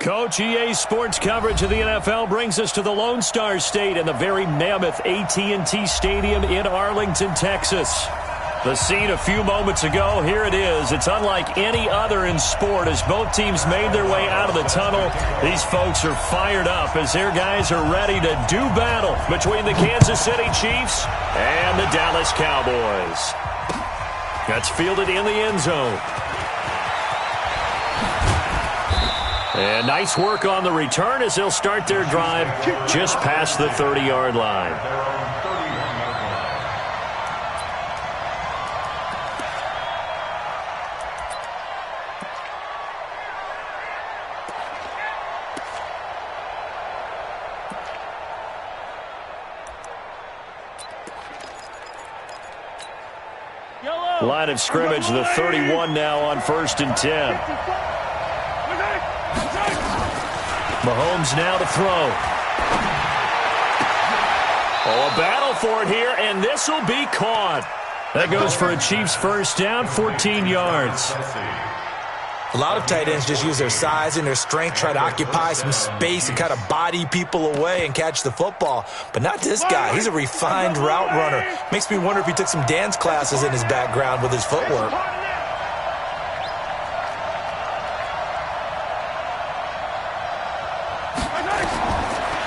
Coach, EA Sports coverage of the NFL brings us to the Lone Star State and the very mammoth AT&T Stadium in Arlington, Texas. The scene a few moments ago, here it is. It's unlike any other in sport as both teams made their way out of the tunnel. These folks are fired up as their guys are ready to do battle between the Kansas City Chiefs and the Dallas Cowboys. That's fielded in the end zone. And nice work on the return as they'll start their drive just past the 30-yard line. Line of scrimmage, the 31 now on 1st and 10. Mahomes now to throw. Oh, a battle for it here, and this will be caught. That goes for a Chiefs first down, 14 yards. A lot of tight ends just use their size and their strength, try to occupy some space and kind of body people away and catch the football. But not this guy. He's a refined route runner. Makes me wonder if he took some dance classes in his background with his footwork.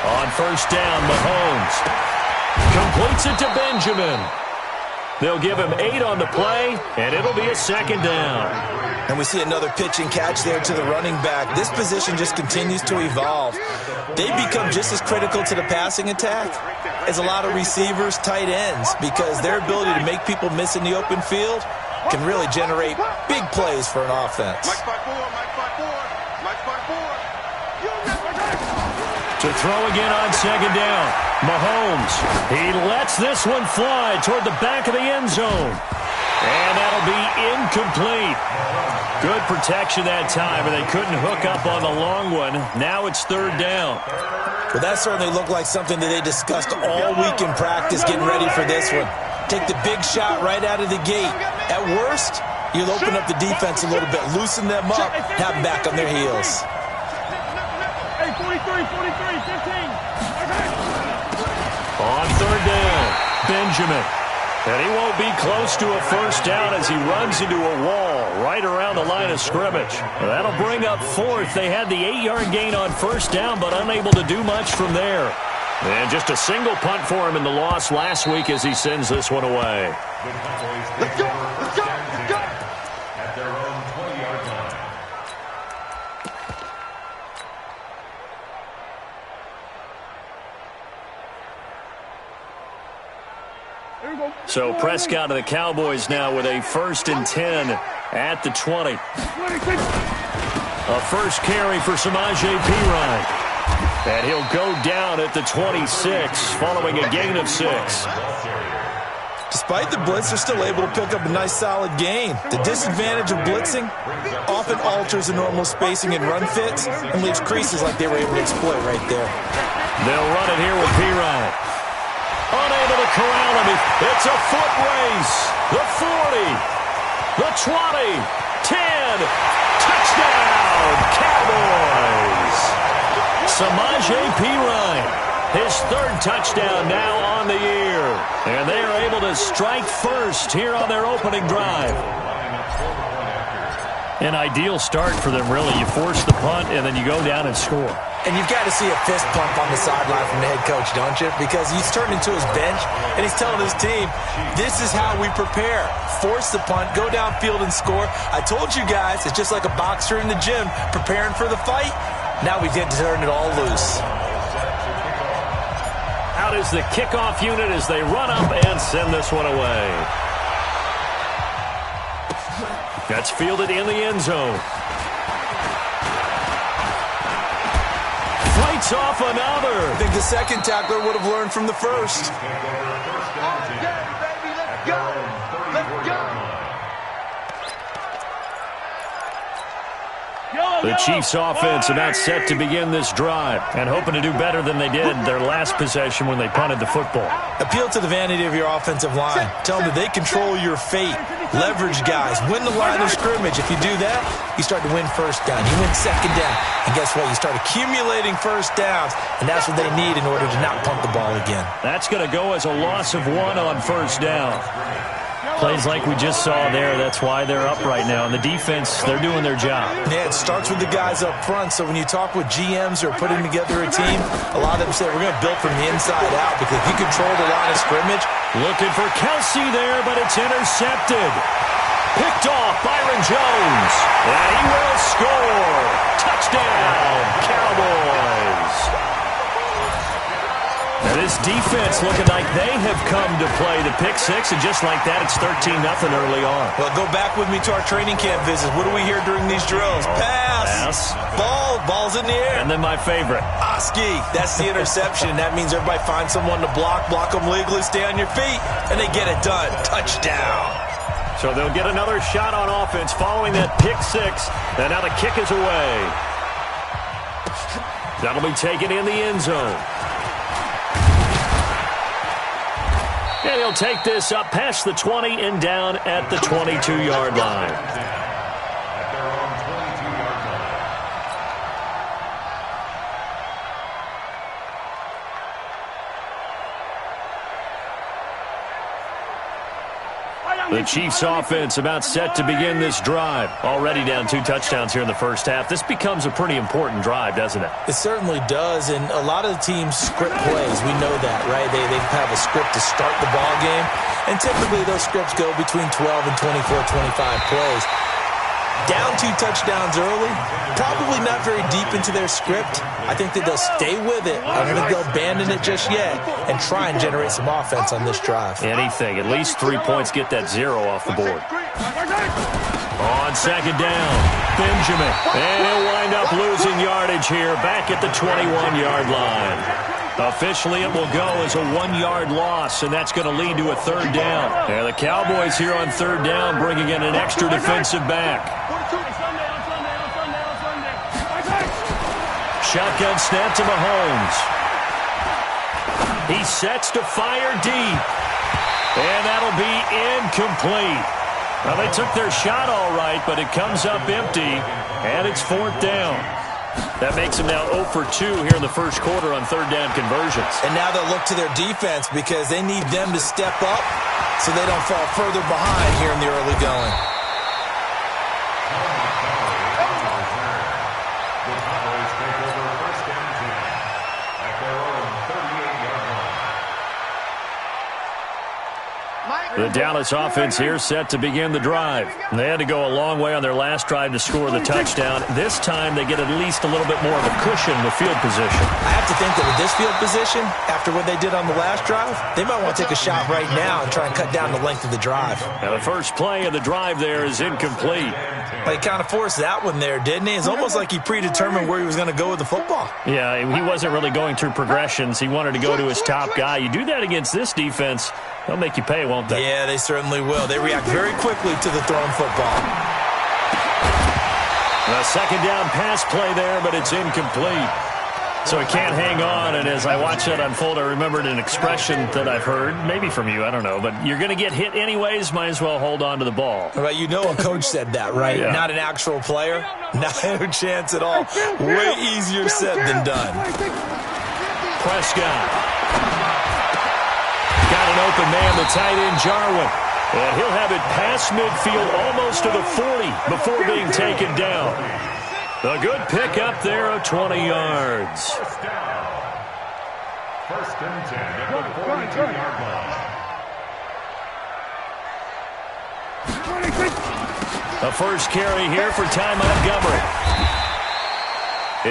On first down, Mahomes completes it to Benjamin. They'll give him 8 on the play, and it'll be a second down. And we see another pitch and catch there to the running back. This position just continues to evolve. They become just as critical to the passing attack as a lot of receivers, tight ends, because their ability to make people miss in the open field can really generate big plays for an offense. To throw again on second down. Mahomes, he lets this one fly toward the back of the end zone. And that'll be incomplete. Good protection that time, and they couldn't hook up on the long one. Now it's third down. Well, that certainly looked like something that they discussed all week in practice, getting ready for this one. Take the big shot right out of the gate. At worst, you'll open up the defense a little bit, loosen them up, have them back on their heels. 43, 15. On third down, Benjamin. And he won't be close to a first down as he runs into a wall right around the line of scrimmage. That'll bring up fourth. They had the 8-yard gain on first down, but unable to do much from there. And just a single punt for him in the loss last week as he sends this one away. Let's go, let's go, let's go. At their own 20-yard line. So Prescott and the Cowboys now with a 1st and 10 at the 20. A first carry for Samaje Perine. And he'll go down at the 26 following a gain of 6. Despite the blitz, they're still able to pick up a nice solid gain. The disadvantage of blitzing often alters the normal spacing and run fits and leaves creases like they were able to exploit right there. They'll run it here with Perine. Unable to corral him. It's a foot race. The 40. The 20. 10. Touchdown, Cowboys. Samaje Perine. His 3rd touchdown now on the year. And they are able to strike first here on their opening drive. An ideal start for them, really. You force the punt, and then you go down and score. And you've got to see a fist pump on the sideline from the head coach, don't you? Because he's turned into his bench, and he's telling his team, this is how we prepare. Force the punt, go downfield and score. I told you guys, it's just like a boxer in the gym preparing for the fight. Now we get to turn it all loose. Out is the kickoff unit as they run up and send this one away. That's fielded in the end zone. Fights off another. I think the second tackler would have learned from the first. Okay, baby, let's go. Let's go. Yo, The Chiefs offense about set to begin this drive and hoping to do better than they did their last possession when they punted the football. Appeal to the vanity of your offensive line. Tell them that they control your fate. Leverage guys. Win the line of scrimmage. If you do that, you start to win first down. You win second down. And guess what? You start accumulating first downs, and that's what they need in order to not punt the ball again. That's going to go as a loss of 1 on first down. Plays like we just saw there, that's why they're up right now. And the defense, they're doing their job. Yeah, it starts with the guys up front. So when you talk with GMs who are putting together a team, a lot of them say we're going to build from the inside out because if you control the line of scrimmage. Looking for Kelsey there, but it's intercepted. Picked off Byron Jones. And he will score. Touchdown, Cowboys. Now this defense looking like they have come to play the pick six, and just like that, it's 13-0 early on. Well, go back with me to our training camp visits. What do we hear during these drills? Pass. Ball's in the air. And then my favorite. Oski. That's the interception. That means everybody finds someone to block them legally, stay on your feet, and they get it done. Touchdown. So they'll get another shot on offense following that pick six, and now the kick is away. That'll be taken in the end zone. And he'll take this up past the 20 and down at the 22-yard line. At their own 22-yard line. The Chiefs offense about set to begin this drive. Already down 2 touchdowns here in the first half. This becomes a pretty important drive, doesn't it? It certainly does, and a lot of the teams script plays. We know that, right? They have a script to start the ball game, and typically those scripts go between 12 and 24, 25 plays. Down 2 touchdowns early, probably not very deep into their script. I think that they'll stay with it. I don't think they'll abandon it just yet and try and generate some offense on this drive. Anything. At least 3 points, get that 0 off the board. On second down, Benjamin. And he'll wind up losing yardage here back at the 21-yard line. Officially, it will go as a 1-yard loss, and that's going to lead to a 3rd down. And the Cowboys here on 3rd down bringing in an extra defensive back. Shotgun snap to Mahomes. He sets to fire deep. And that'll be incomplete. Well, they took their shot all right, but it comes up empty, and it's 4th down. That makes them now 0 for 2 here in the first quarter on 3rd down conversions. And now they'll look to their defense because they need them to step up so they don't fall further behind here in the early going. The Dallas offense here set to begin the drive. They had to go a long way on their last drive to score the touchdown. This time they get at least a little bit more of a cushion with field position. I have to think that with this field position, after what they did on the last drive, they might want to take a shot right now and try and cut down the length of the drive. Now the first play of the drive there is incomplete. But he kind of forced that one there, didn't he? It's almost like he predetermined where he was going to go with the football. Yeah, he wasn't really going through progressions. He wanted to go to his top guy. You do that against this defense, they'll make you pay, won't they? Yeah, they certainly will. They react very quickly to the thrown football. A second down pass play there, but it's incomplete. So he can't hang on, and as I watch that unfold, I remembered an expression that I've heard, maybe from you, I don't know, but you're going to get hit anyways, might as well hold on to the ball. Well, you know a coach said that, right? Yeah. Not an actual player. Not a chance at all. Way easier said than done. Prescott. Got an open man, the tight end, Jarwin. And he'll have it past midfield almost to the 40 before being taken down. A good pick up there of 20 yards. First and 10 at the 42-yard line. A first carry here for Ty Montgomery.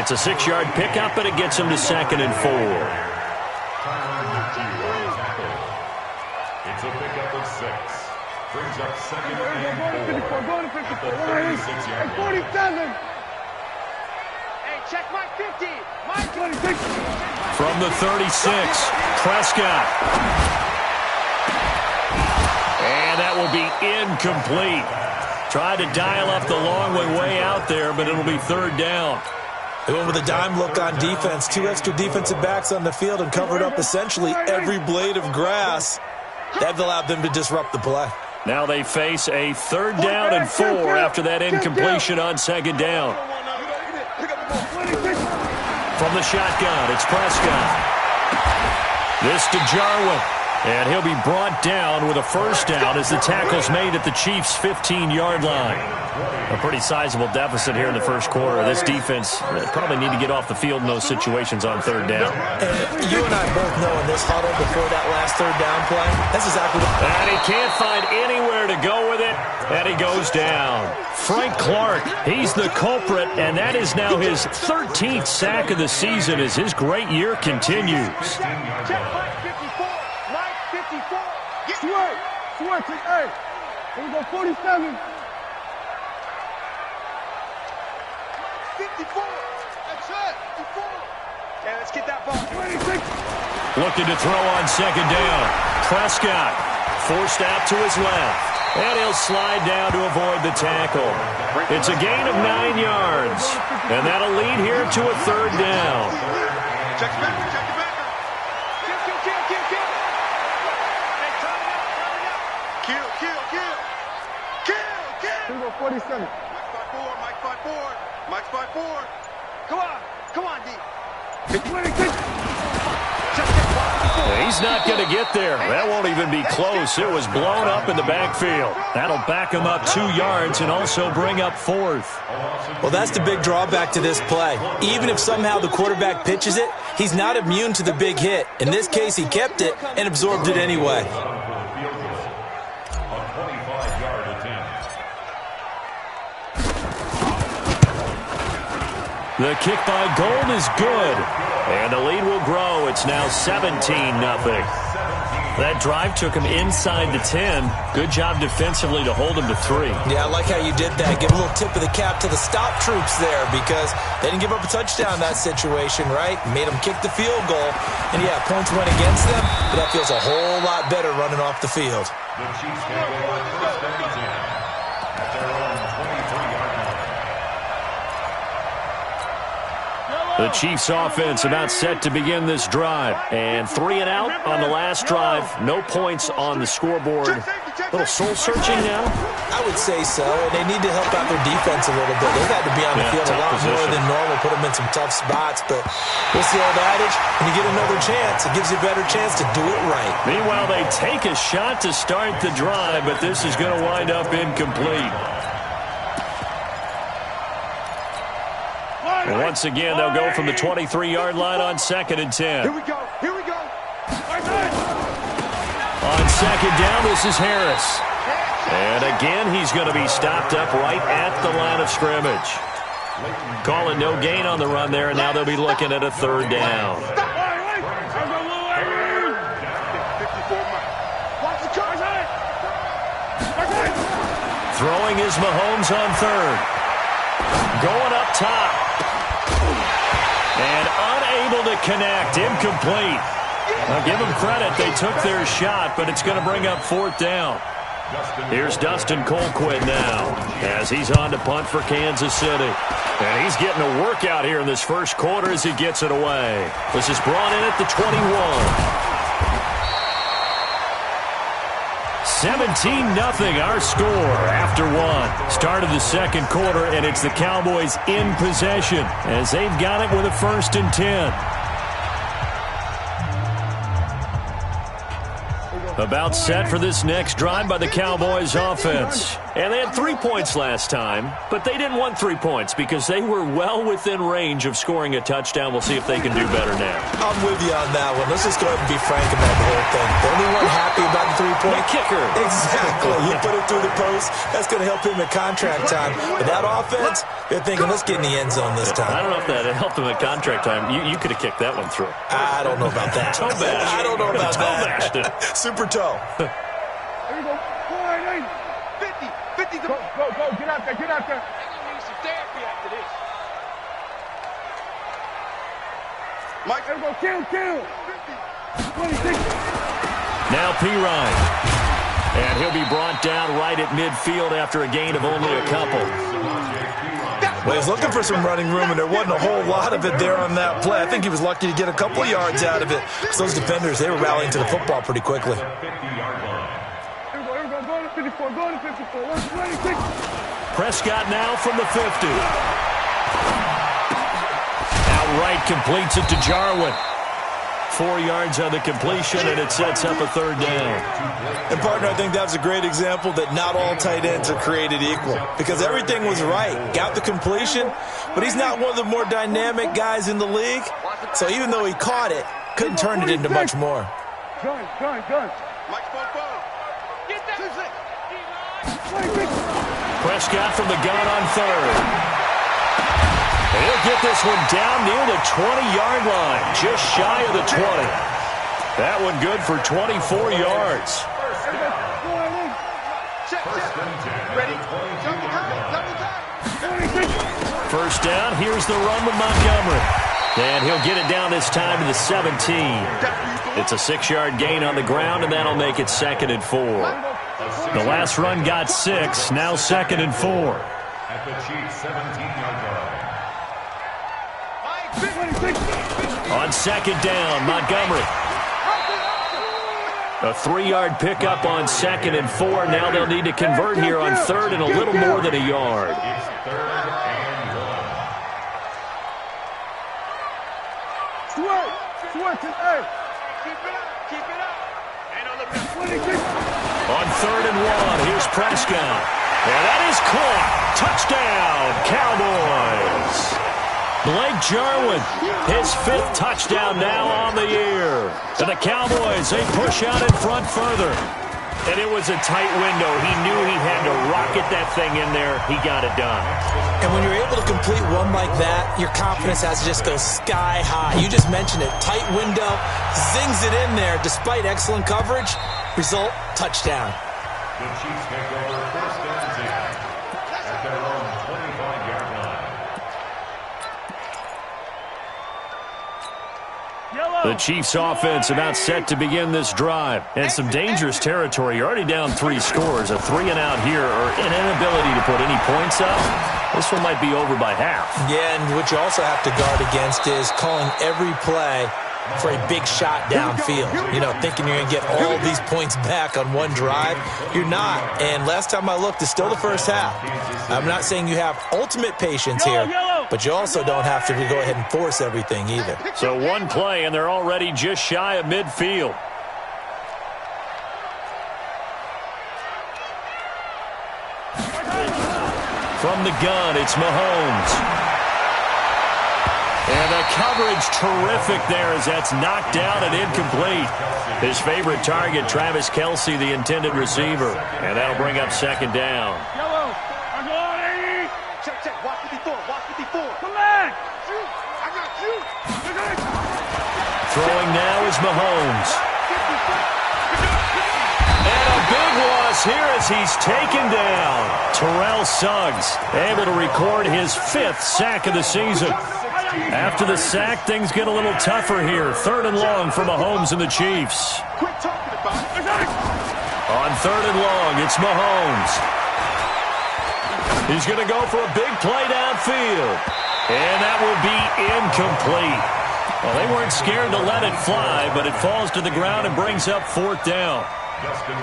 It's a 6-yard pickup, and it gets him to 2nd and 4. It's a pickup of 6. Brings up 2nd and 4. At the 36-yard line. Check my 50. My 26. From the 36, Prescott. And that will be incomplete. Tried to dial up the long way out there, but it'll be third down. They went with a dime look on defense. 2 extra defensive backs on the field and covered up essentially every blade of grass. That allowed them to disrupt the play. Now they face a third down and 4 after that incompletion on second down. From the shotgun, it's Prescott. This to Jarwin. And he'll be brought down with a first down as the tackle's made at the Chiefs' 15-yard line. A pretty sizable deficit here in the first quarter. This defense probably need to get off the field in those situations on third down. And you and I both know in this huddle before that last third down play, that's exactly what... And he can't find anywhere to go with it, and he goes down. Frank Clark, he's the culprit, and that is now his 13th sack of the season as his great year continues. Switch, hey, here we go, 47. 54. That's it, 54. Yeah, let's get that ball. 26. Looking to throw on second down. Prescott forced out to his left. And he'll slide down to avoid the tackle. It's a gain of 9 yards. And that'll lead here to a third down. Check it back, check it back. Kill. Here we go, 47. Mike 5-4. Come on, D. He's not going to get there. That won't even be close. It was blown up in the backfield. That'll back him up 2 yards and also bring up fourth. Well, that's the big drawback to this play. Even if somehow the quarterback pitches it, he's not immune to the big hit. In this case, he kept it and absorbed it anyway. The kick by Gold is good. And the lead will grow. It's now 17-0. That drive took him inside the 10. Good job defensively to hold him to 3. Yeah, I like how you did that. Give a little tip of the cap to the stop troops there because they didn't give up a touchdown in that situation, right? Made them kick the field goal. And, yeah, points went against them, but that feels a whole lot better running off the field. The Chiefs can go on first and 10 at their own 23-yard line. The Chiefs offense about set to begin this drive. And 3 and out on the last drive. No points on the scoreboard. A little soul-searching now? I would say so. And they need to help out their defense a little bit. They've had to be on the field a lot more than normal, put them in some tough spots. But what's the old adage? When you get another chance, it gives you a better chance to do it right. Meanwhile, they take a shot to start the drive, but this is going to wind up incomplete. And once again, they'll go from the 23-yard line on second and 10. Here we go. On second down, this is Harris. And again, he's going to be stopped up right at the line of scrimmage. Calling no gain on the run there, and now they'll be looking at a third down. Throwing is Mahomes on third. Going up top. And unable to connect. Incomplete. Now give them credit. They took their shot, but it's going to bring up fourth down. Here's Dustin Colquitt now as he's on to punt for Kansas City. And he's getting a workout here in this first quarter as he gets it away. This is brought in at the 21. 17-0 our score after one. Start of the second quarter, and it's the Cowboys in possession as they've got it with a 1st and 10. About set for this next drive by the Cowboys offense. And they had 3 points last time, but they didn't want 3 points because they were well within range of scoring a touchdown. We'll see if they can do better now. I'm with you on that one. Let's just go ahead and be frank about the whole thing. The only one happy about the 3-point kicker. Exactly. He put it through the post. That's going to help him at contract time. But that offense, they're thinking, let's get in the end zone this time. I don't know if that helped him at contract time. You could have kicked that one through. I don't know about that. Toe bash. I don't know about that. Super toe. Here we go. 50. Go. Get out there. They're going to need some therapy after this. Mike, here we go. Kill. 26. Now P. Ryan. And he'll be brought down right at midfield after a gain of only a couple. Well, he was looking for some running room, and there wasn't a whole lot of it there on that play. I think he was lucky to get a couple of yards out of it, because those defenders, they were rallying to the football pretty quickly. Prescott now from the 50. Outright completes it to Jarwin. 4 yards on the completion, and it sets up a third down. And, partner, I think that's a great example that not all tight ends are created equal, because everything was right. Got the completion, but he's not one of the more dynamic guys in the league. So even though he caught it, couldn't turn it into much more. Prescott from the gun on third. He'll get this one down near the 20-yard line, just shy of the 20. That one good for 24 yards. First down, here's the run with Montgomery. And he'll get it down this time to the 17. It's a 6-yard gain on the ground, and that'll make it 2nd and 4. The last run got 6, now 2nd and 4. At the Chiefs' 17-yard line. On 2nd down, Montgomery. A 3-yard pickup on 2nd and 4. Now they'll need to convert here on 3rd and a little more than a yard. It's 3rd and 1. On 3rd and 1, here's Prescott. And that is caught. Touchdown, Cowboys. Blake Jarwin, his 5th touchdown now on the year. And the Cowboys, they push out in front further. And it was a tight window. He knew he had to rocket that thing in there. He got it done. And when you're able to complete one like that, your confidence has to just go sky high. You just mentioned it. Tight window, zings it in there despite excellent coverage. Result, touchdown. The Chiefs take over 1st and 10 at their own 25-yard line. The Chiefs offense about set to begin this drive. And some dangerous territory. You're already down 3 scores. A 3-and-out here, or an inability to put any points up. This one might be over by half. Yeah, and what you also have to guard against is calling every play for a big shot downfield. You know, thinking you're going to get all these points back on one drive. You're not. And last time I looked, it's still the first half. I'm not saying you have ultimate patience here, but you also don't have to go ahead and force everything either. So one play, and they're already just shy of midfield. From the gun, it's Mahomes. And the coverage terrific there as that's knocked down and incomplete. His favorite target, Travis Kelce, the intended receiver. And that'll bring up 2nd down. Check. Watch 54. Come back. I got you. Throwing now is Mahomes. And a big loss here as he's taken down. Terrell Suggs able to record his 5th sack of the season. After the sack, things get a little tougher here. 3rd and long for Mahomes and the Chiefs. On 3rd and long, it's Mahomes. He's going to go for a big play downfield. And that will be incomplete. Well, they weren't scared to let it fly, but it falls to the ground and brings up 4th down.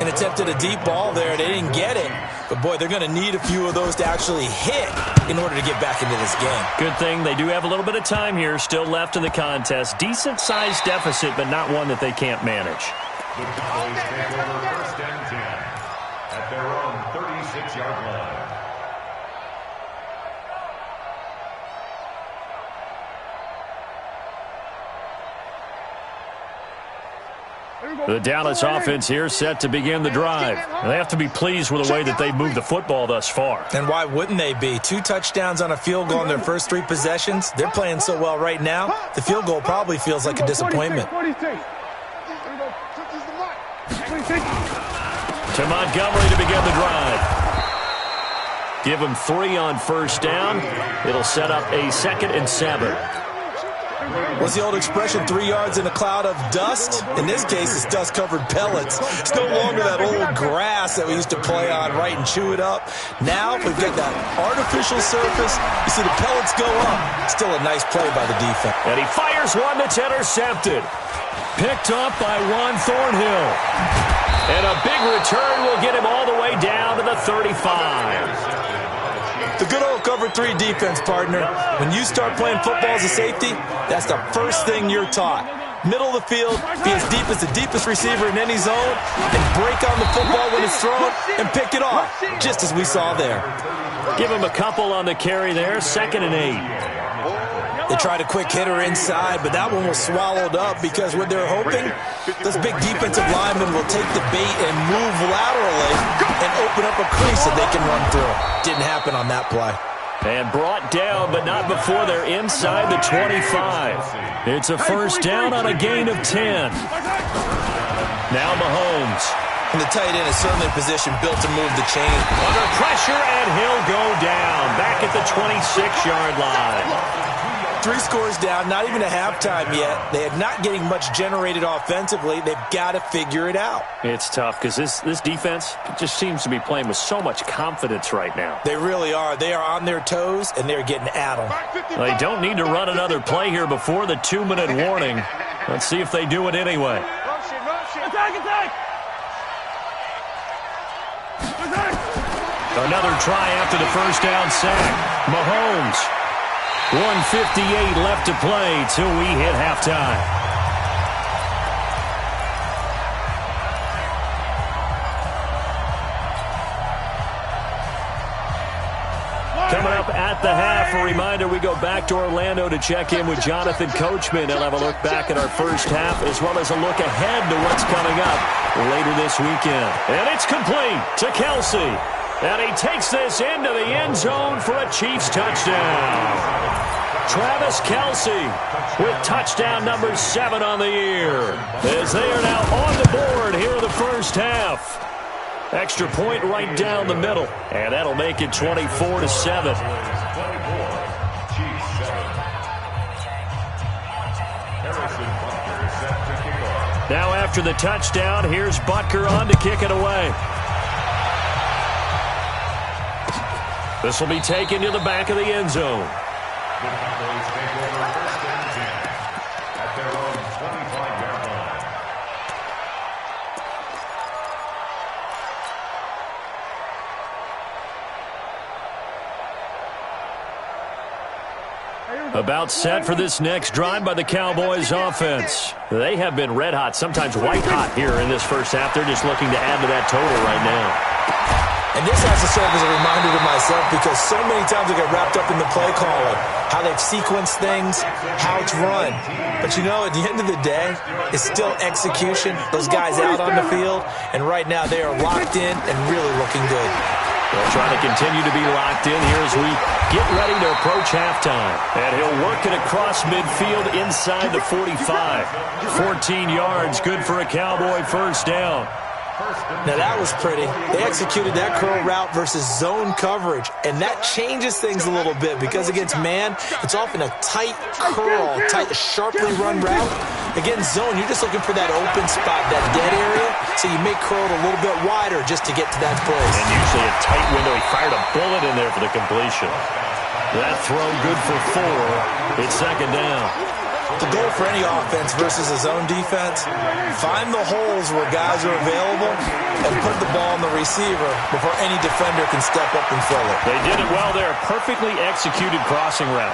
And attempted a deep ball there. They didn't get it. But, boy, they're going to need a few of those to actually hit in order to get back into this game. Good thing they do have a little bit of time here still left in the contest. Decent-sized deficit, but not one that they can't manage. The Cowboys take over 1st and 10 at their own 36-yard line. The Dallas offense here set to begin the drive. And they have to be pleased with the way that they've moved the football thus far. And why wouldn't they be? 2 touchdowns on a field goal in their first 3 possessions. They're playing so well right now, the field goal probably feels like a disappointment. To Montgomery to begin the drive. Give him 3 on 1st down. It'll set up a 2nd and 7. What's the old expression, 3 yards in a cloud of dust? In this case, it's dust-covered pellets. It's no longer that old grass that we used to play on, right, and chew it up. Now we've got that artificial surface. You see the pellets go up. Still a nice play by the defense. And he fires one that's intercepted. Picked up by Juan Thornhill. And a big return will get him all the way down to the 35. The good old cover 3 defense, partner. When you start playing football as a safety, that's the first thing you're taught. Middle of the field, be as deep as the deepest receiver in any zone, and break on the football when it's thrown and pick it off, just as we saw there. Give him a couple on the carry there, 2nd and 8. They tried a quick hitter inside, but that one was swallowed up because what they're hoping, those big defensive linemen will take the bait and move laterally and open up a crease that they can run through. Didn't happen on that play. And brought down, but not before they're inside the 25. It's a first down on a gain of 10. Now Mahomes. And the tight end is certainly a position built to move the chain. Under pressure, and he'll go down. Back at the 26-yard line. 3 scores down, not even a halftime yet. They are not getting much generated offensively. They've got to figure it out. It's tough because this defense just seems to be playing with so much confidence right now. They really are. They are on their toes, and they're getting at them. They don't need to run another play here before the 2-minute warning. Let's see if they do it anyway. Attack! Another try after the first down sack. Mahomes. 1:58 left to play till we hit halftime. Coming up at the half, a reminder, we go back to Orlando to check in with Jonathan Coachman. He'll have a look back at our first half as well as a look ahead to what's coming up later this weekend. And it's complete to Kelsey. And he takes this into the end zone for a Chiefs touchdown. Travis Kelsey with touchdown number 7 on the year, as they are now on the board here in the first half. Extra point right down the middle, and that'll make it 24-7. Now after the touchdown, here's Butker on to kick it away. This will be taken to the back of the end zone. The Cowboys take over 1st and 10 at their own 25-yard line. About set for this next drive by the Cowboys offense. They have been red hot, sometimes white hot here in this first half. They're just looking to add to that total right now. And this has to serve as a reminder to myself because so many times I get wrapped up in the play calling, how they've sequenced things, how it's run. But you know, at the end of the day, it's still execution. Those guys out on the field, and right now they are locked in and really looking good. They'll try to continue to be locked in here as we get ready to approach halftime. And he'll work it across midfield inside the 45. 14 yards, good for a Cowboy first down. Now that was pretty. They executed that curl route versus zone coverage, and that changes things a little bit because against man, it's often a tight curl, tight, sharply run route. Against zone, you're just looking for that open spot, that dead area, so you make curl a little bit wider just to get to that place. And usually a tight window. He fired a bullet in there for the completion. That throw good for 4. It's 2nd down. The goal for any offense versus a zone defense, find the holes where guys are available and put the ball on the receiver before any defender can step up and fill it. They did it well there. Perfectly executed crossing route.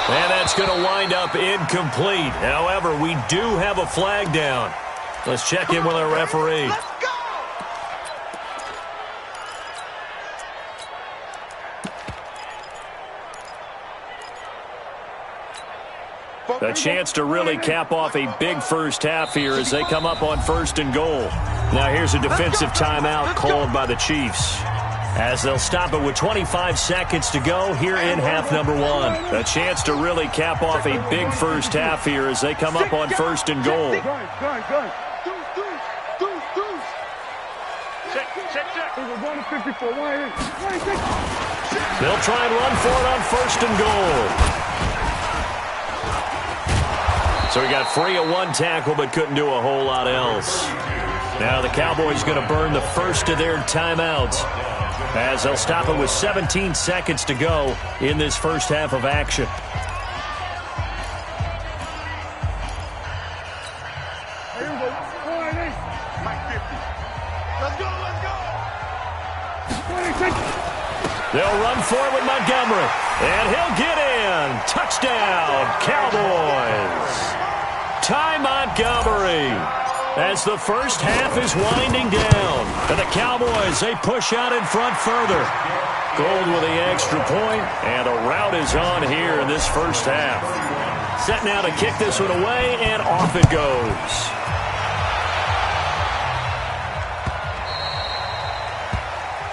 And that's going to wind up incomplete. However, we do have a flag down. Let's check in with our referee. A chance to really cap off a big first half here as they come up on 1st and goal. Now here's a defensive timeout called by the Chiefs, as they'll stop it with 25 seconds to go here in half number 1. A chance to really cap off a big first half here as they come up on 1st and goal. They'll try and run for it on 1st and goal. So he got free of one tackle but couldn't do a whole lot else. Now the Cowboys going to burn the first of their timeouts as they'll stop it with 17 seconds to go in this first half of action. They'll run for it with Montgomery. And he'll get in. Touchdown, Cowboys. Ty Montgomery. As the first half is winding down. And the Cowboys, they push out in front further. Gold with the extra point, and a rout is on here in this first half. Set now to kick this one away, and off it goes.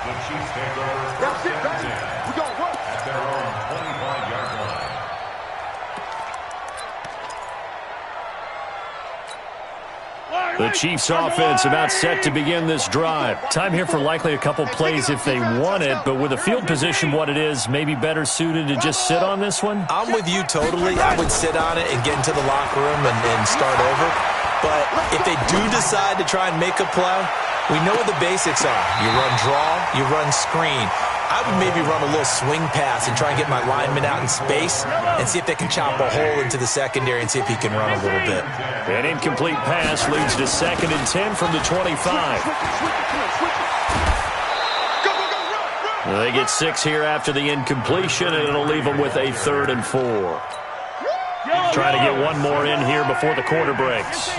The Chiefs take over. That's it, baby. We got work. At their own 25-yard line. The Chiefs offense about set to begin this drive. Time here for likely a couple plays if they want it, but with the field position what it is, maybe better suited to just sit on this one? I'm with you totally. I would sit on it and get into the locker room and start over. But if they do decide to try and make a play, we know what the basics are. You run draw, you run screen. I would maybe run a little swing pass and try and get my lineman out in space and see if they can chop a hole into the secondary and see if he can run a little bit. An incomplete pass leads to 2nd and 10 from the 25. They get 6 here after the incompletion, and it'll leave them with a 3rd and 4. Trying to get one more in here before the quarter breaks.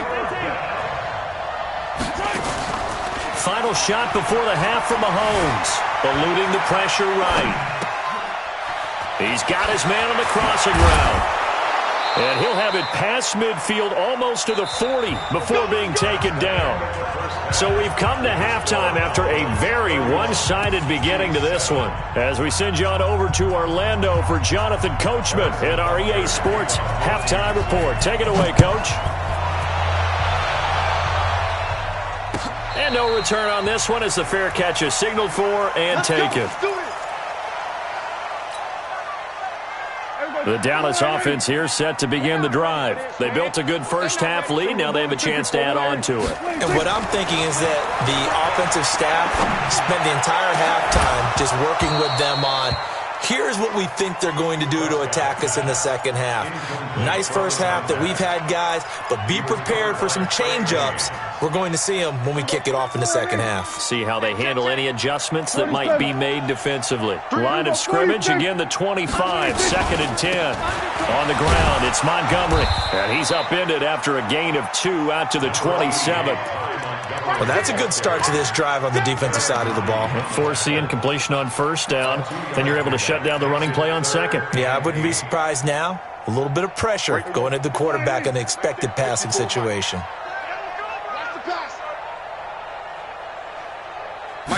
Final shot before the half from Mahomes. Eluding the pressure right. He's got his man on the crossing route. And he'll have it past midfield almost to the 40 before being taken down. So we've come to halftime after a very one-sided beginning to this one. As we send you on over to Orlando for Jonathan Coachman in our EA Sports Halftime Report. Take it away, Coach. And no return on this one as the fair catch is signaled for and taken. The Dallas offense here set to begin the drive. They built a good first half lead. Now they have a chance to add on to it. And what I'm thinking is that the offensive staff spent the entire halftime just working with them on, here's what we think they're going to do to attack us in the second half. Nice first half that we've had, guys, but be prepared for some change-ups. We're going to see them when we kick it off in the second half. See how they handle any adjustments that might be made defensively. Line of scrimmage, again the 25, 2nd and 10. On the ground, it's Montgomery, and he's upended after a gain of 2 out to the 27. Well, that's a good start to this drive on the defensive side of the ball. Force the incompletion on first down. Then you're able to shut down the running play on second. Yeah, I wouldn't be surprised now. A little bit of pressure going at the quarterback in the expected passing situation. On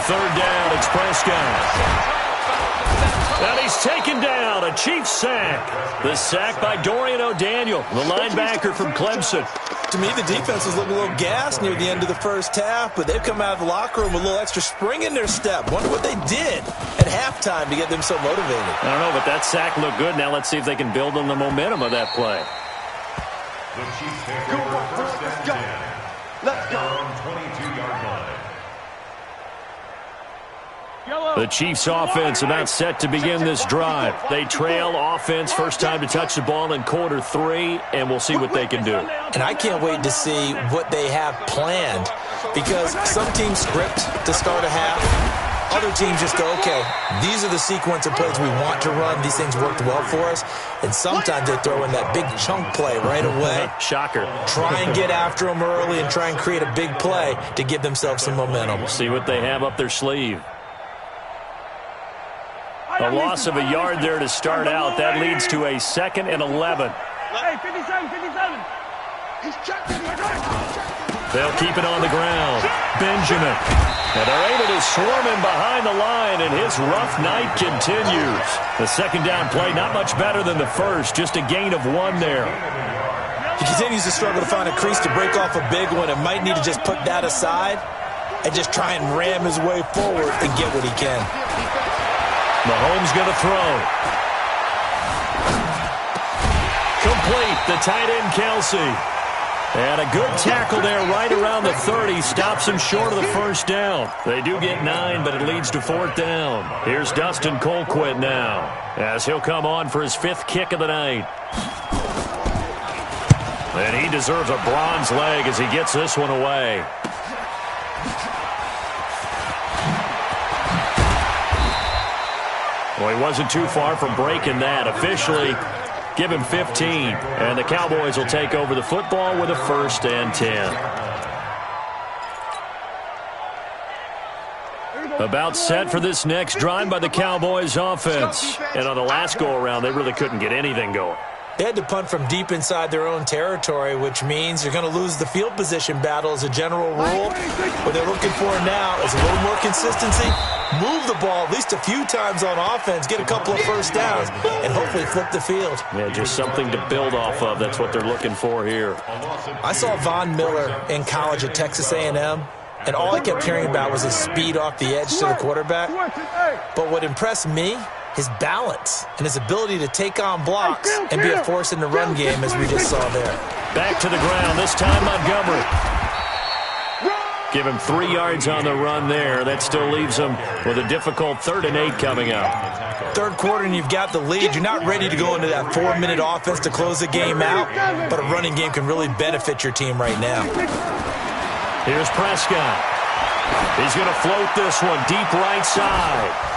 3rd down, it's Prescott. And he's taken down. A Chiefs sack. The sack by Dorian O'Daniel, the linebacker from Clemson. To me, the defense was looking a little gassed near the end of the first half, but they've come out of the locker room with a little extra spring in their step. Wonder what they did at halftime to get them so motivated. I don't know, but that sack looked good. Now let's see if they can build on the momentum of that play. The Chiefs take over 1st and 10. Let's go. 22-yard line. The Chiefs offense about set to begin this drive. They trail offense first time to touch the ball in quarter 3, and we'll see what they can do. And I can't wait to see what they have planned, because some teams script to start a half. Other teams just go, okay, these are the sequence of plays we want to run. These things worked well for us. And sometimes they throw in that big chunk play right away. Shocker. Try and get after them early and try and create a big play to give themselves some momentum. We'll see what they have up their sleeve. A loss of a yard there to start out. That leads to a 2nd and 11. Hey, 57, 57. He's checking. They'll keep it on the ground. Benjamin. And they're able to swarm him behind the line, and his rough night continues. The 2nd down play, not much better than the first, just a gain of 1 there. He continues to struggle to find a crease to break off a big one and might need to just put that aside and just try and ram his way forward and get what he can. Mahomes going to throw. Complete, the tight end, Kelsey. And a good tackle there right around the 30. Stops him short of the first down. They do get 9, but it leads to 4th down. Here's Dustin Colquitt now, as he'll come on for his 5th kick of the night. And he deserves a bronze leg as he gets this one away. Well, he wasn't too far from breaking that. Officially, give him 15, and the Cowboys will take over the football with a 1st and 10. About set for this next drive by the Cowboys offense. And on the last go-around, they really couldn't get anything going. They had to punt from deep inside their own territory, which means you're going to lose the field position battle as a general rule. What they're looking for now is a little more consistency, move the ball at least a few times on offense, get a couple of first downs, and hopefully flip the field. Yeah, just something to build off of. That's what they're looking for here. I saw Von Miller in college at Texas A&M, and all I kept hearing about was his speed off the edge to the quarterback. But what impressed me, his balance and his ability to take on blocks and be a force in the run game, as we just saw there. Back to the ground, this time Montgomery. Give him 3 yards on the run there. That still leaves him with a difficult 3rd and 8 coming up. 3rd quarter and you've got the lead. You're not ready to go into that 4-minute offense to close the game out, but a running game can really benefit your team right now. Here's Prescott. He's going to float this one deep right side.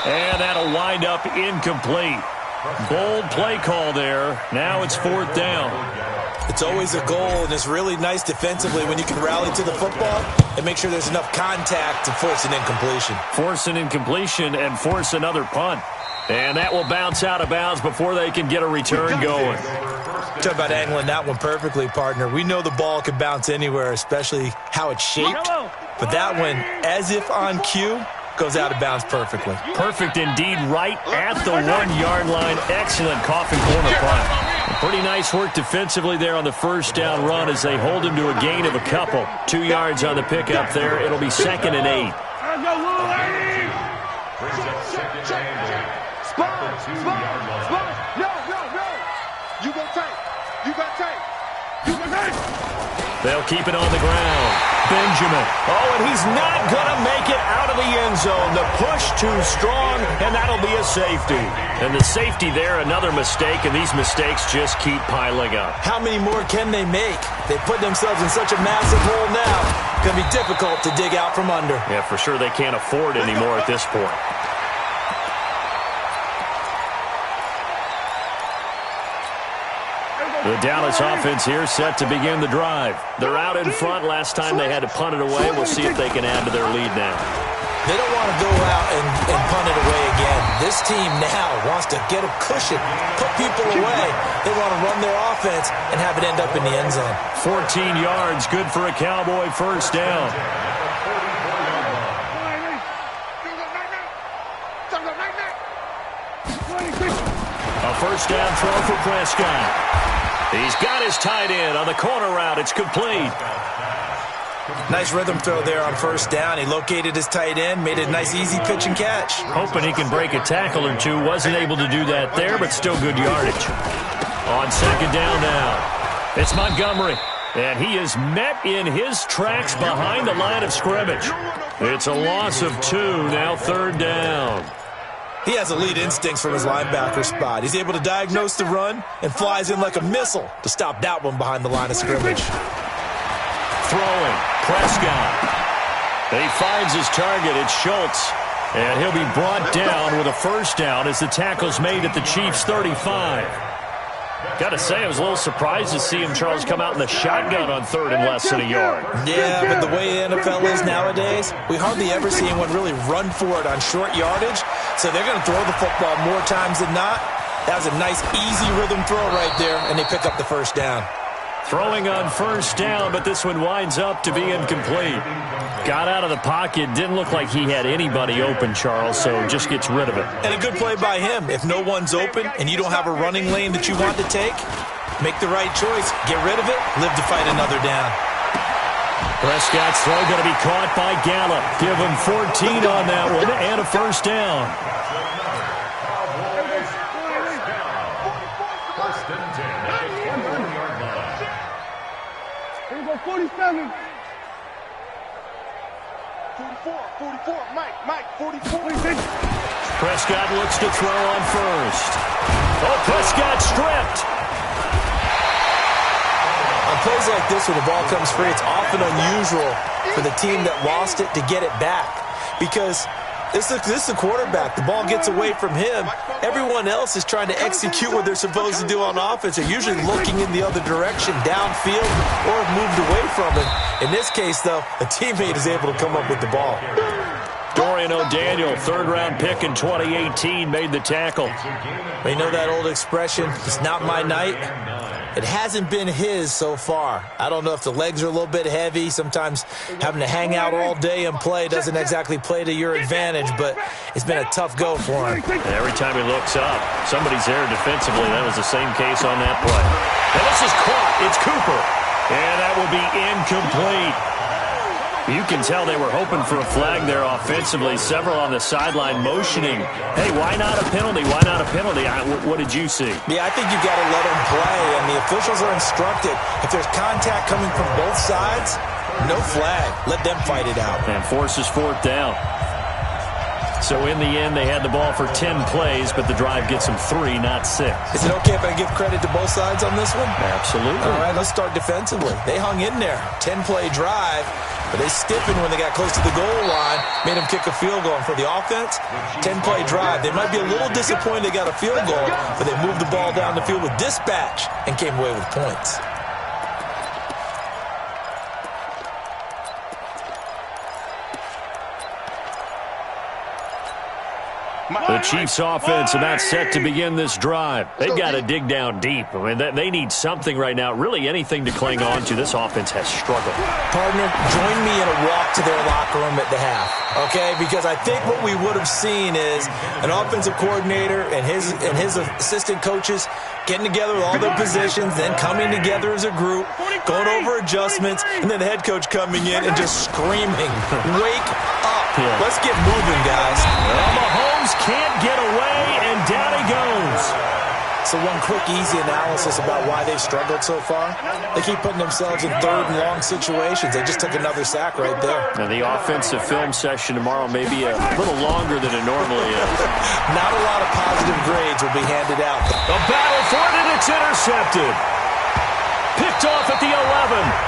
And that'll wind up incomplete. Bold play call there. Now it's 4th down. It's always a goal, and it's really nice defensively when you can rally to the football and make sure there's enough contact to force an incompletion. Force an incompletion and force another punt. And that will bounce out of bounds before they can get a return going. Talk about angling that one perfectly, partner. We know the ball can bounce anywhere, especially how it's shaped. But that one, as if on cue, goes out of bounds perfectly. Perfect indeed, right at the 1-yard line. Excellent coffin corner punt. Pretty nice work defensively there on the 1st down run as they hold him to a gain of a couple. 2 yards on the pickup there. It'll be 2nd and 8. They'll keep it on the ground. Benjamin. Oh, and he's not going to make it out of the end zone. The push too strong, and that'll be a safety. And the safety there, another mistake, and these mistakes just keep piling up. How many more can they make? They put themselves in such a massive hole now. It's going to be difficult to dig out from under. Yeah, for sure they can't afford anymore at this point. The Dallas offense here set to begin the drive. They're out in front. Last time they had to punt it away. We'll see if they can add to their lead now. They don't want to go out and punt it away again. This team now wants to get a cushion, put people away. They want to run their offense and have it end up in the end zone. 14 yards, good for a Cowboy 1st down. A 1st down throw for Prescott. He's got his tight end on the corner route. It's complete. Nice rhythm throw there on 1st down. He located his tight end, made a nice easy pitch and catch. Hoping he can break a tackle or two. Wasn't able to do that there, but still good yardage. On 2nd down now, it's Montgomery. And he is met in his tracks behind the line of scrimmage. It's a loss of 2, now 3rd down. He has elite instincts from his linebacker spot. He's able to diagnose the run and flies in like a missile to stop that one behind the line of scrimmage. Throwing, Prescott. He finds his target. It's Schultz. And he'll be brought down with a 1st down as the tackle's made at the Chiefs' 35. Got to say, I was a little surprised to see him, Charles, come out in the shotgun on 3rd and less than a yard. Yeah, but the way the NFL is nowadays, we hardly ever see anyone really run for it on short yardage. So they're going to throw the football more times than not. That was a nice, easy rhythm throw right there, and they pick up the 1st down. Throwing on 1st down, but this one winds up to be incomplete. Got out of the pocket. Didn't look like he had anybody open, Charles, so just gets rid of it. And a good play by him. If no one's open and you don't have a running lane that you want to take, make the right choice. Get rid of it. Live to fight another down. Prescott's throw going to be caught by Gallup. Give him 14 on that one and a 1st down. 1st and 10. go 47. 44, Mike, 44. Prescott looks to throw on first. Oh, Prescott stripped. On plays like this where the ball comes free, it's often unusual for the team that lost it to get it back because this is the quarterback. The ball gets away from him. Everyone else is trying to execute what they're supposed to do on offense. They're usually looking in the other direction, downfield, or have moved away from it. In this case, though, a teammate is able to come up with the ball. Dorian O'Daniel, third-round pick in 2018, made the tackle. But you know that old expression, it's not my night? It hasn't been his so far. I don't know if the legs are a little bit heavy. Sometimes having to hang out all day and play doesn't exactly play to your advantage, but it's been a tough go for him. And every time he looks up, somebody's there defensively. That was the same case on that play. And this is caught. It's Cooper. And that will be incomplete. You can tell they were hoping for a flag there offensively. Several on the sideline motioning. Hey, why not a penalty? Why not a penalty? What did you see? Yeah, I think you've got to let them play, and the officials are instructed. If there's contact coming from both sides, no flag. Let them fight it out. And forces fourth down. So in the end, they had the ball for 10 plays, but the drive gets them 3, not 6. Is it okay if I give credit to both sides on this one? Absolutely. All right, let's start defensively. They hung in there. 10-play drive, but they stiffened when they got close to the goal line, made them kick a field goal. And for the offense, 10-play drive. They might be a little disappointed they got a field goal, but they moved the ball down the field with dispatch and came away with points. The Chiefs offense about set to begin this drive. They've got to dig down deep. I mean, they need something right now, really anything to cling on to. This offense has struggled. Partner, join me in a walk to their locker room at the half, okay? Because I think what we would have seen is an offensive coordinator and his assistant coaches getting together with all their positions, then coming together as a group, going over adjustments, and then the head coach coming in and just screaming, wake up. Yeah. Let's get moving, guys. Well, Mahomes can't get away, and down he goes. So one quick, easy analysis about why they've struggled so far. They keep putting themselves in third and long situations. They just took another sack right there. And the offensive film session tomorrow may be a little longer than it normally is. Not a lot of positive grades will be handed out. The battle for it, and it's intercepted. Picked off at the 11,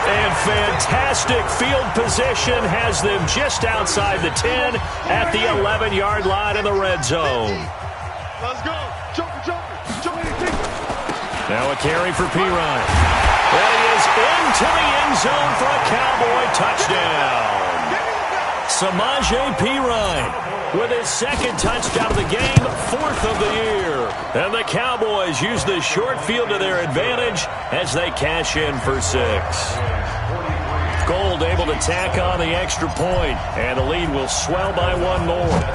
and fantastic field position has them just outside the 10 at the 11-yard line in the red zone. Let's go. Jumper. Now a carry for Pirine. That is into the end zone for a Cowboy touchdown. Samaje Pirine with his second touchdown of the game, 4th of the year. And the Cowboys use the short field to their advantage as they cash in for 6. Gold able to tack on the extra point, and the lead will swell by 1 more.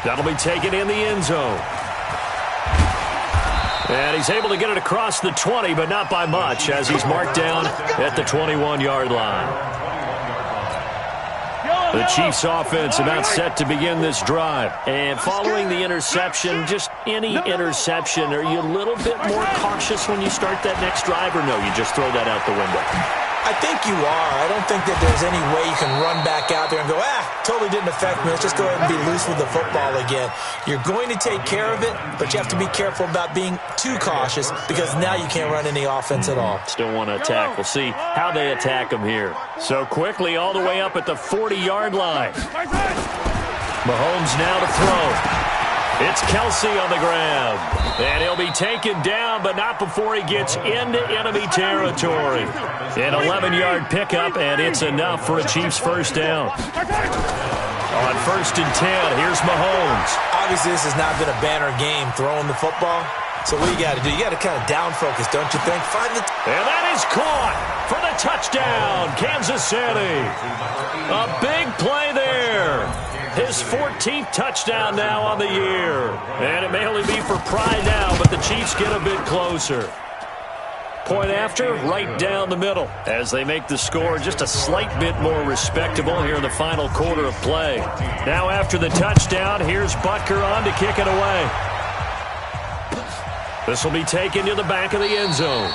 That'll be taken in the end zone. And he's able to get it across the 20, but not by much, as he's marked down at the 21-yard line. The Chiefs offense about set to begin this drive. And following the interception, just any interception, are you a little bit more cautious when you start that next drive, or no, you just throw that out the window? I think you are. I don't think that there's any way you can run back out there and go, totally didn't affect me. Let's just go ahead and be loose with the football again. You're going to take care of it, but you have to be careful about being too cautious because now you can't run any offense at all. Still want to attack. We'll see how they attack them here. So quickly all the way up at the 40-yard line. Mahomes now to throw. It's Kelsey on the grab. And he'll be taken down, but not before he gets into enemy territory. An 11-yard pickup, and it's enough for a Chiefs first down. On 1st and 10, here's Mahomes. Obviously, this has not been a banner game throwing the football. So what you got to do, you got to kind of down focus, don't you think? And that is caught for the touchdown, Kansas City. A big play there. His 14th touchdown now on the year. And it may only be for pride now, but the Chiefs get a bit closer. Point after, right down the middle, as they make the score just a slight bit more respectable here in the final quarter of play. Now after the touchdown, here's Butker on to kick it away. This will be taken to the back of the end zone.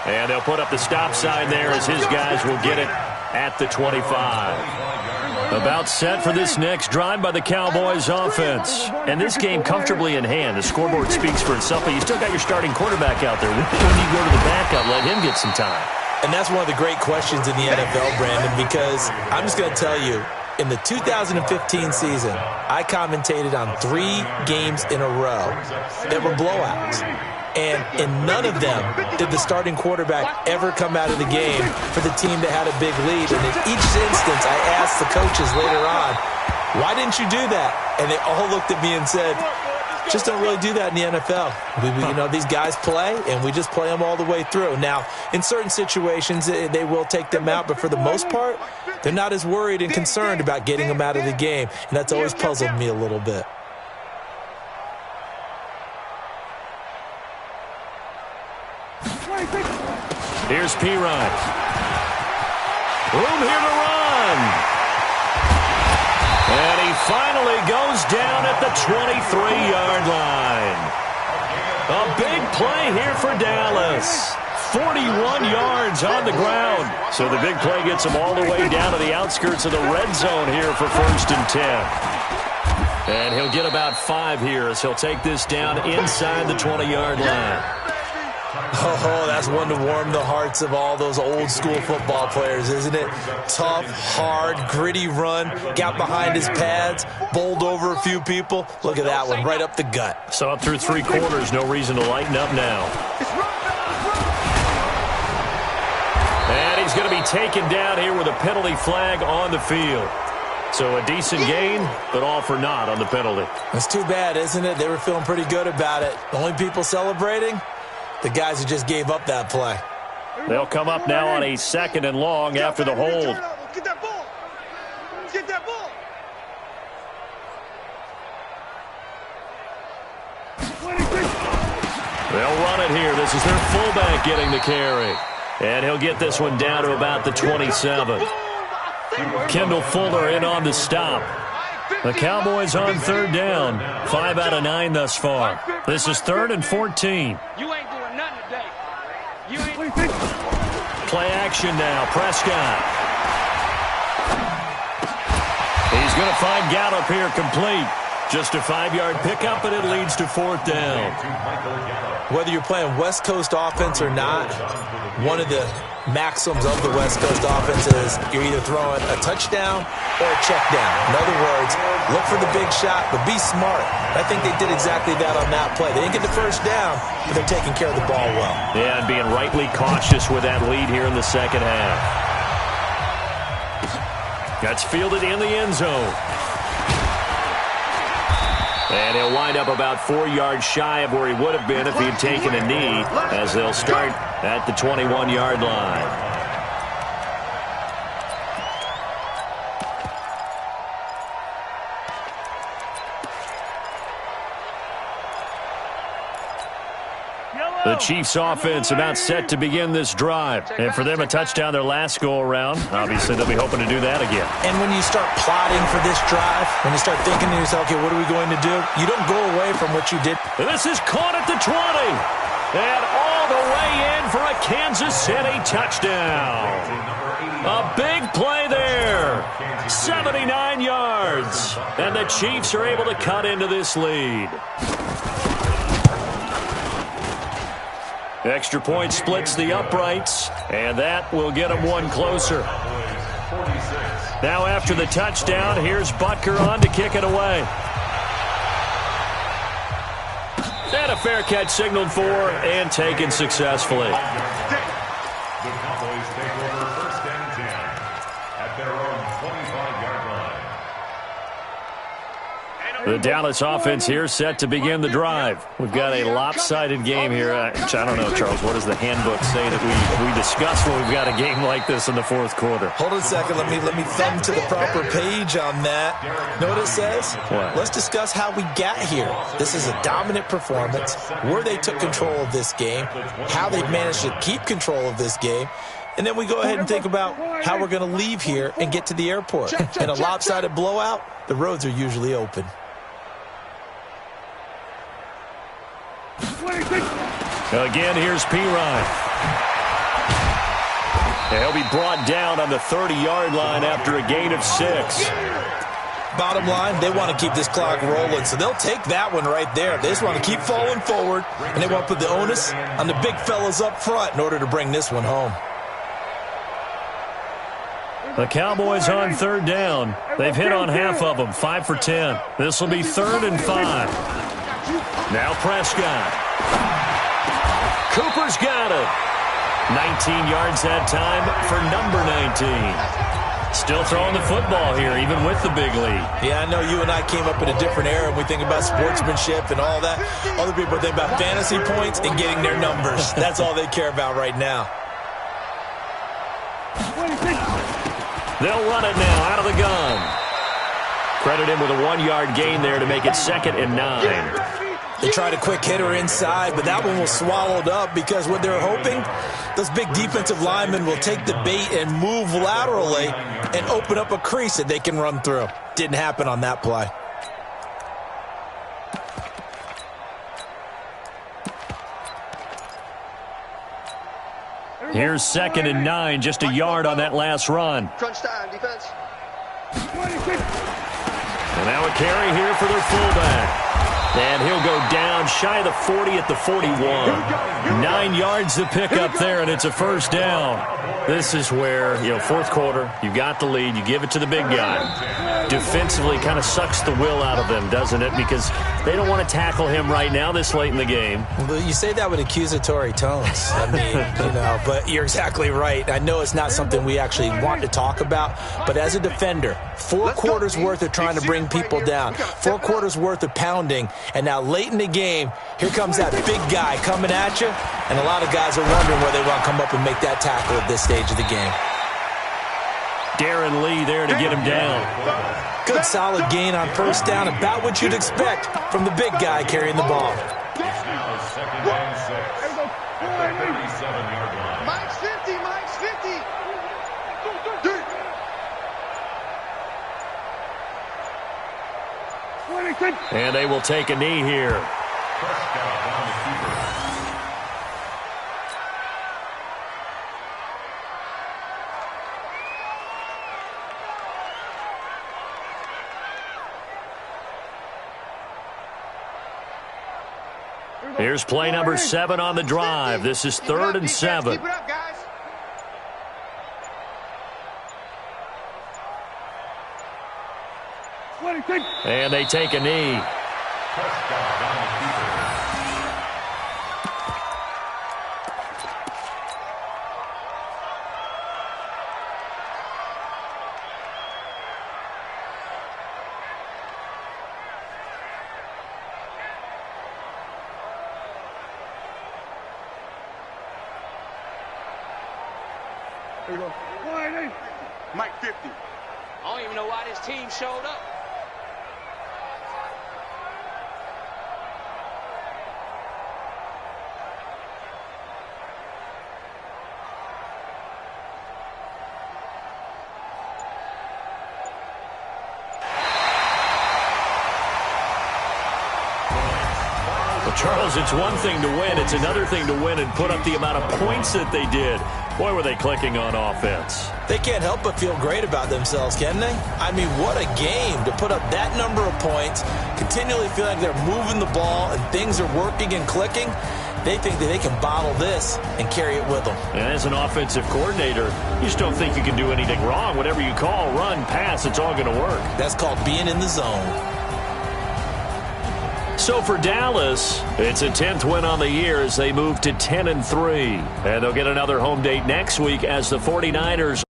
And they'll put up the stop sign there as his guys will get it at the 25. About set for this next drive by the Cowboys offense. And this game comfortably in hand. The scoreboard speaks for itself, but you still got your starting quarterback out there. When you go to the backup, let him get some time. And that's one of the great questions in the NFL, Brandon, because I'm just going to tell you, in the 2015 season, I commentated on 3 games in a row that were blowouts. And in none of them did the starting quarterback ever come out of the game for the team that had a big lead. And in each instance, I asked the coaches later on, why didn't you do that? And they all looked at me and said, just don't really do that in the NFL. You know, these guys play, and we just play them all the way through. Now, in certain situations, they will take them out, but for the most part, they're not as worried and concerned about getting them out of the game. And that's always puzzled me a little bit. Here's P-Ryan. Room here to run. And he finally goes down at the 23-yard line. A big play here for Dallas. 41 yards on the ground. So the big play gets him all the way down to the outskirts of the red zone here for 1st and 10. And he'll get about 5 here as he'll take this down inside the 20-yard line. Oh, that's one to warm the hearts of all those old-school football players, isn't it? Tough, hard, gritty run, got behind his pads, bowled over a few people. Look at that one, right up the gut. So up through 3 quarters, no reason to lighten up now. And he's going to be taken down here with a penalty flag on the field. So a decent gain, but all for naught on the penalty. That's too bad, isn't it? They were feeling pretty good about it. The only people celebrating? The guys who just gave up that play. They'll come up now on a 2nd and long after the hold. Get that ball. Get that ball. They'll run it here. This is their fullback getting the carry. And he'll get this one down to about the 27. Kendall Fuller in on the stop. The Cowboys on 3rd down. 5 out of 9 thus far. This is 3rd and 14. You ain't doing nothing today. You ain't. Play action now. Prescott. He's going to find Gallup here complete. Just a 5-yard pickup, and it leads to 4th down. Whether you're playing West Coast offense or not, one of the maxims of the West Coast offense is you're either throwing a touchdown or a check down. In other words, look for the big shot, but be smart. I think they did exactly that on that play. They didn't get the first down, but they're taking care of the ball well. Yeah, and being rightly cautious with that lead here in the second half. That's fielded in the end zone. And he'll wind up about 4 yards shy of where he would have been if he had taken a knee, as they'll start at the 21-yard line. The Chiefs offense about set to begin this drive. And for them, a touchdown their last go-around. Obviously, they'll be hoping to do that again. And when you start plotting for this drive, when you start thinking to yourself, okay, what are we going to do? You don't go away from what you did. This is caught at the 20. And all the way in for a Kansas City touchdown. A big play there. 79 yards. And the Chiefs are able to cut into this lead. Extra point splits the uprights, and that will get them one closer. Now after the touchdown, here's Butker on to kick it away. And a fair catch signaled for and taken successfully. The Cowboys take over 1st and 10 at their own 25-yard line. The Dallas offense here set to begin the drive. We've got a lopsided game here. I don't know, Charles, what does the handbook say that we discuss when we've got a game like this in the 4th quarter? Hold on a second. Let me thumb to the proper page on that. Know what it says? What? Let's discuss how we got here. This is a dominant performance, where they took control of this game, how they've managed to keep control of this game, and then we go ahead and think about how we're going to leave here and get to the airport. In a lopsided blowout, the roads are usually open. 26. Again, here's Pirine. He'll be brought down on the 30-yard line after a gain of 6. Bottom line, they want to keep this clock rolling, so they'll take that one right there. They just want to keep falling forward, and they want to put the onus on the big fellas up front in order to bring this one home. The Cowboys on 3rd down. They've hit on half of them, 5 for 10. This will be 3rd and 5. Now Prescott. Cooper's got it. 19 yards that time for number 19. Still throwing the football here, even with the big lead. Yeah, I know you and I came up in a different era, and we think about sportsmanship and all that. Other people think about fantasy points and getting their numbers. That's all they care about right now. They'll run it now out of the gun. Credit him with a 1-yard gain there to make it 2nd and 9. They tried a quick hitter inside, but that one was swallowed up because what they're hoping, those big defensive linemen will take the bait and move laterally and open up a crease that they can run through. Didn't happen on that play. Here's 2nd and 9, just a yard on that last run. Crunch time, defense. And now a carry here for their fullback. And he'll go down shy of the 40 at the 41. 9 yards to pick up there, and it's a 1st down. This is where, 4th quarter, you got the lead, you give it to the big guy. Defensively kind of sucks the will out of them, doesn't it? Because they don't want to tackle him right now this late in the game. Well, you say that with accusatory tones. I mean, but you're exactly right. I know it's not something we actually want to talk about, but as a defender, 4 quarters worth of trying to bring people down, 4 quarters worth of pounding, and now late in the game, here comes that big guy coming at you, and a lot of guys are wondering where they want to come up and make that tackle at this stage of the game. Darren Lee there to get him down. Good solid gain on 1st down, about what you'd expect from the big guy carrying the ball. Now 2nd and 6 at the 37-yard line. Mike's 50, Mike's 50. And they will take a knee here. Prescott on the keeper. Here's play number 7 on the drive. This is 3rd and 7. Keep it up, guys. And they take a knee. Prescott on the keeper. Mike 50. I don't even know why this team showed up. Well, Charles, it's one thing to win. It's another thing to win and put up the amount of points that they did. Boy, were they clicking on offense. They can't help but feel great about themselves, can they? I mean, what a game to put up that number of points, continually feel like they're moving the ball and things are working and clicking. They think that they can bottle this and carry it with them. And as an offensive coordinator, you just don't think you can do anything wrong. Whatever you call, run, pass, it's all going to work. That's called being in the zone. So for Dallas, it's a 10th win on the year as they move to 10-3. And they'll get another home date next week as the 49ers